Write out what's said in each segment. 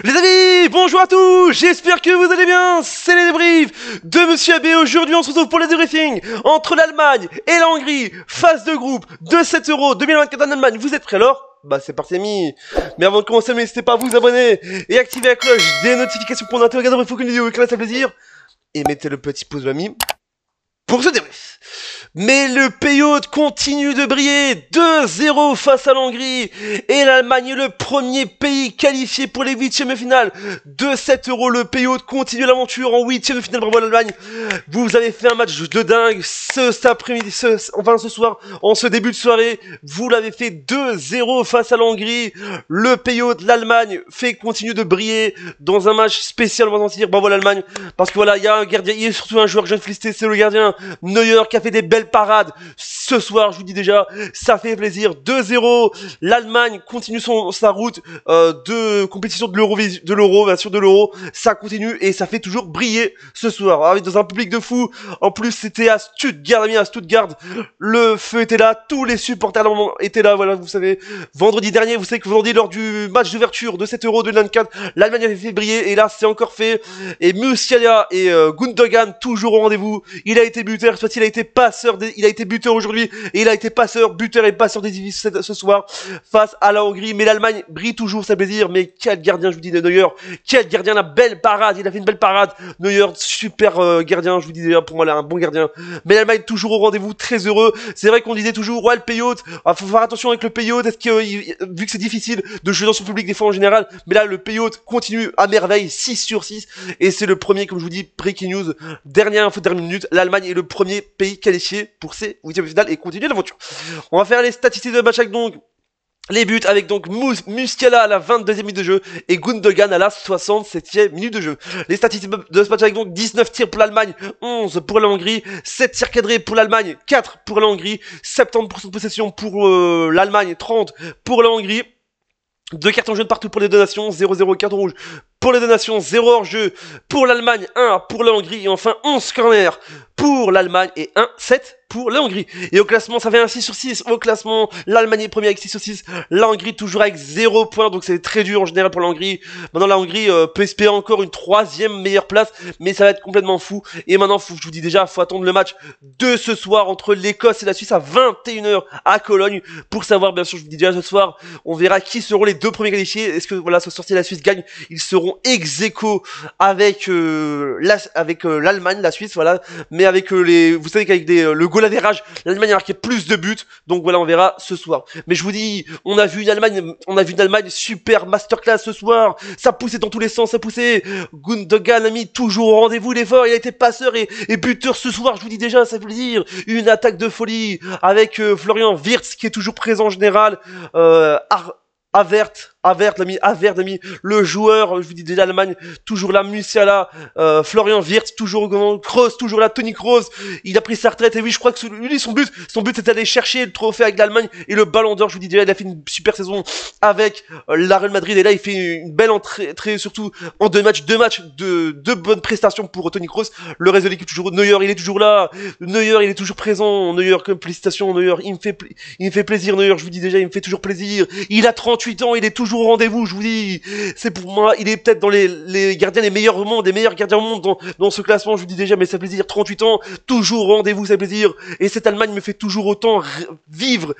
Les amis, bonjour à tous, j'espère que vous allez bien, c'est les débriefs de Monsieur AB. Aujourd'hui on se retrouve pour les débriefings entre l'Allemagne et la Hongrie, phase de groupe de 7 € 2024 en Allemagne. Vous êtes prêts alors? Bah c'est parti amis. Mais avant de commencer, n'hésitez pas à vous abonner et activer la cloche des notifications pour n'interroger il faut qu'une vidéo éclate à plaisir. Et mettez le petit pouce l'ami pour ce débrief. Mais le Pays Hôte continue de briller, 2-0 face à la Hongrie, et l'Allemagne est le premier pays qualifié pour les huitièmes de finale. De 7 €, le Pays Hôte continue l'aventure en huitièmes de finale, bravo à l'Allemagne. Vous avez fait un match de dingue cet après-midi, ce soir, en ce début de soirée, vous l'avez fait 2-0 face à la Hongrie. Le Pays Hôte, l'Allemagne, continue de briller dans un match spécial, on va en dire, bravo à l'Allemagne, parce que voilà, il y a un gardien, il y a surtout un joueur que je viens de féliciter, c'est le gardien Neuer qui a fait des belles parade ce soir, je vous dis déjà, ça fait plaisir. 2-0, l'Allemagne continue sa route de compétition de l'Euro, bien sûr de l'Euro, ça continue et ça fait toujours briller ce soir, avec dans un public de fou. En plus c'était à Stuttgart, le feu était là, tous les supporters étaient là, voilà, vous savez, vendredi dernier, vous savez que vendredi lors du match d'ouverture de 7 € 2024, l'Allemagne avait fait briller et là c'est encore fait, et Musiala et Gundogan toujours au rendez-vous, il a été buteur, soit il a été passeur, il a été buteur aujourd'hui et il a été passeur, buteur et passeur décisif ce soir face à la Hongrie. Mais l'Allemagne brille toujours, ça plaisir. Mais quel gardien, je vous dis, de Neuer, quel gardien, la belle parade, il a fait une belle parade. Neuer, super gardien, je vous dis déjà, pour moi là, un bon gardien. Mais l'Allemagne toujours au rendez-vous, très heureux. C'est vrai qu'on disait toujours, ouais, le Pays Hôte, faut faire attention avec le Pays Hôte, est-ce que vu que c'est difficile de jouer dans son public des fois en général, mais là le Pays Hôte continue à merveille, 6 sur 6, et c'est le premier, comme je vous dis, breaking news, dernière info, dernière minute, l'Allemagne est le premier pays qualifié pour ces huitièmes de finale et continue l'aventure. On va faire les statistiques de match avec donc les buts avec donc Musiala à la 22e minute de jeu et Gundogan à la 67e minute de jeu. Les statistiques de ce match avec donc 19 tirs pour l'Allemagne, 11 pour la Hongrie, 7 tirs cadrés pour l'Allemagne, 4 pour la Hongrie, 70% de possession pour l'Allemagne, 30 pour la Hongrie. 2 cartons jaunes partout pour les deux nations, 0-0 carton rouge pour les deux nations, 0 hors-jeu pour l'Allemagne, 1 pour la Hongrie, et enfin 11 corners pour l'Allemagne et 1-7 pour la Hongrie. Et au classement, ça fait un 6 sur 6. Au classement, l'Allemagne est premier avec 6 sur 6. La Hongrie toujours avec 0 points, donc c'est très dur en général pour la Hongrie. Maintenant, la Hongrie peut espérer encore une 3e meilleure place, mais ça va être complètement fou. Et maintenant, je vous dis déjà, faut attendre le match de ce soir entre l'Écosse et la Suisse à 21 h à Cologne pour savoir, bien sûr, je vous dis déjà ce soir, on verra qui seront les deux premiers qualifiés. Est-ce que voilà, ce soir si la Suisse gagne, ils seront ex-aequo avec l'Allemagne, la Suisse, voilà, mais avec vous savez qu'avec le goal average, l'Allemagne a marqué plus de buts, donc voilà, on verra ce soir. Mais je vous dis, on a vu une Allemagne super masterclass ce soir, ça poussait dans tous les sens, ça poussait. Gundogan a mis toujours au rendez-vous, il est fort, il a été passeur et buteur ce soir, je vous dis déjà, ça fait plaisir. Une attaque de folie avec Florian Wirtz qui est toujours présent en général, Avert, l'ami, le joueur, je vous dis déjà l'Allemagne, toujours là, Musiala, Florian Wirtz, toujours Kroos, toujours là, Toni Kroos, il a pris sa retraite, et oui, je crois que lui, son but c'est d'aller chercher le trophée avec l'Allemagne, et le Ballon d'Or, je vous dis déjà, il a fait une super saison avec la Real Madrid, et là, il fait une belle entrée, surtout en deux matchs, de bonnes prestations pour Toni Kroos, le reste de l'équipe toujours, Neuer, il est toujours là, Neuer, il est toujours présent, Neuer, comme félicitations, Neuer, il me fait plaisir, Neuer, je vous dis déjà, il me fait toujours plaisir, il a 38 ans, il est toujours au rendez-vous, je vous dis, c'est pour moi, il est peut-être dans les gardiens les meilleurs au monde, des meilleurs gardiens au monde dans ce classement, je vous dis déjà, mais ça fait plaisir, 38 ans, toujours au rendez-vous, ça fait plaisir, et cette Allemagne me fait toujours autant vivre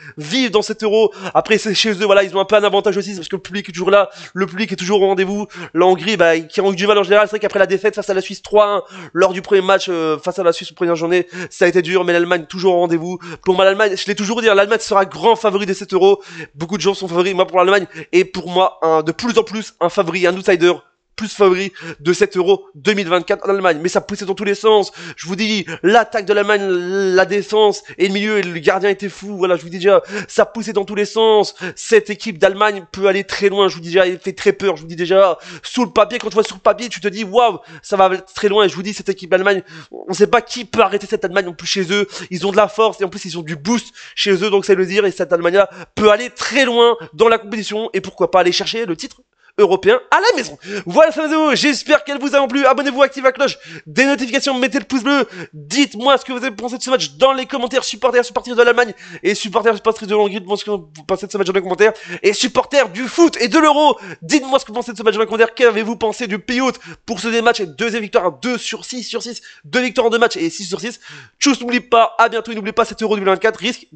dans cet Euro. Après c'est chez eux, voilà, ils ont un peu un avantage aussi, parce que le public est toujours là, le public est toujours au rendez-vous, la Hongrie, qui a eu du mal en général, c'est vrai qu'après la défaite face à la Suisse 3-1, lors du premier match face à la Suisse, première journée, ça a été dur, mais l'Allemagne toujours au rendez-vous. Pour moi, l'Allemagne, je l'ai toujours dit, l'Allemagne sera grand favori de cet Euro, beaucoup de gens sont favoris, moi pour l'Allemagne, et pour moi, de plus en plus, un favori, un outsider, plus favori de cet Euro 2024 en Allemagne. Mais ça poussait dans tous les sens. Je vous dis, l'attaque de l'Allemagne, la défense et le milieu, et le gardien était fou. Voilà, je vous dis déjà, ça poussait dans tous les sens. Cette équipe d'Allemagne peut aller très loin. Je vous dis déjà, elle fait très peur. Je vous dis déjà, sous le papier, quand tu vois sur le papier, tu te dis, waouh, ça va aller très loin. Et je vous dis, cette équipe d'Allemagne, on sait pas qui peut arrêter cette Allemagne. En plus, chez eux, ils ont de la force et en plus, ils ont du boost chez eux. Donc, ça veut dire, et cette Allemagne-là peut aller très loin dans la compétition et pourquoi pas aller chercher le titre européen à la maison. Voilà cette vidéo, j'espère qu'elle vous a plu. Abonnez-vous, activez la cloche des notifications, mettez le pouce bleu. Dites-moi ce que vous avez pensé de ce match dans les commentaires. Supporters de l'Allemagne et supporters de l'Hongrie, dites-moi ce que vous pensez de ce match dans les commentaires. Et supporters du foot et de l'euro, dites-moi ce que vous pensez de ce match dans les commentaires. Qu'avez-vous pensé du pays hôte pour ce des matchs et deuxième victoire, 2 sur 6, 2 victoires en 2 matchs et 6 sur 6. Tchuss, n'oublie pas, à bientôt et n'oublie pas, cet Euro 2024 risque